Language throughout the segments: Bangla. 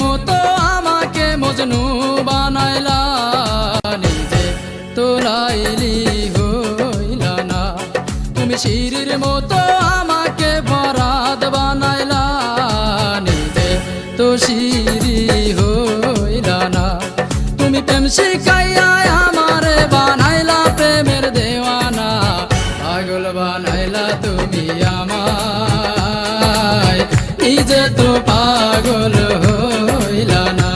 মতো আমাকে মজনু বানাইলা, নিজে তো লাইলি হইলা না। তুমি শিরির মতো আমাকে ফরাদ বানাইলা, নিজে তো শিরি হইলা না। তুমি প্রেম শিখাইয়া আমারে বানাইলা প্রেমের দেওয়ানা, পাগল বানাইলা তুমি আমায়, নিজে তো পাগল হইলা না।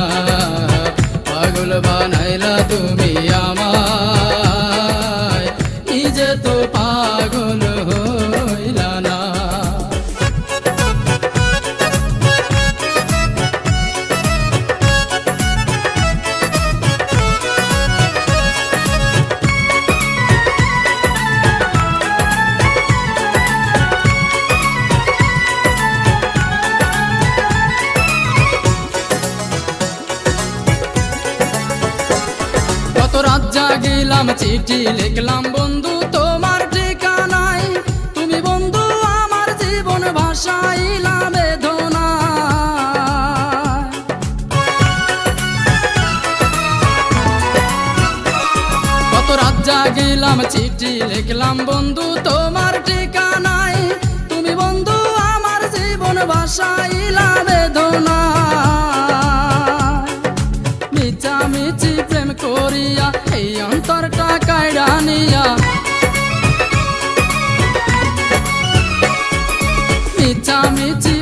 পাগল বানাইলা তুমি আমায়, নিজে তো পাগল হইলা না। কত রাত জাগিলাম চিঠি লিখলাম বন্ধু তোমার ঠিকানায়, তুমি বন্ধু আমার জীবন ভাসাইলা বেদনা। কত রাত জাগিলাম চিঠি লিখলাম বন্ধু তোমার ঠিকানায়, তুমি বন্ধু আমার জীবন ভাসাইলা বেদনা। মিছি প্রেম করিয়া এই অন্তরটা কাইড়া নিয়া, মিছি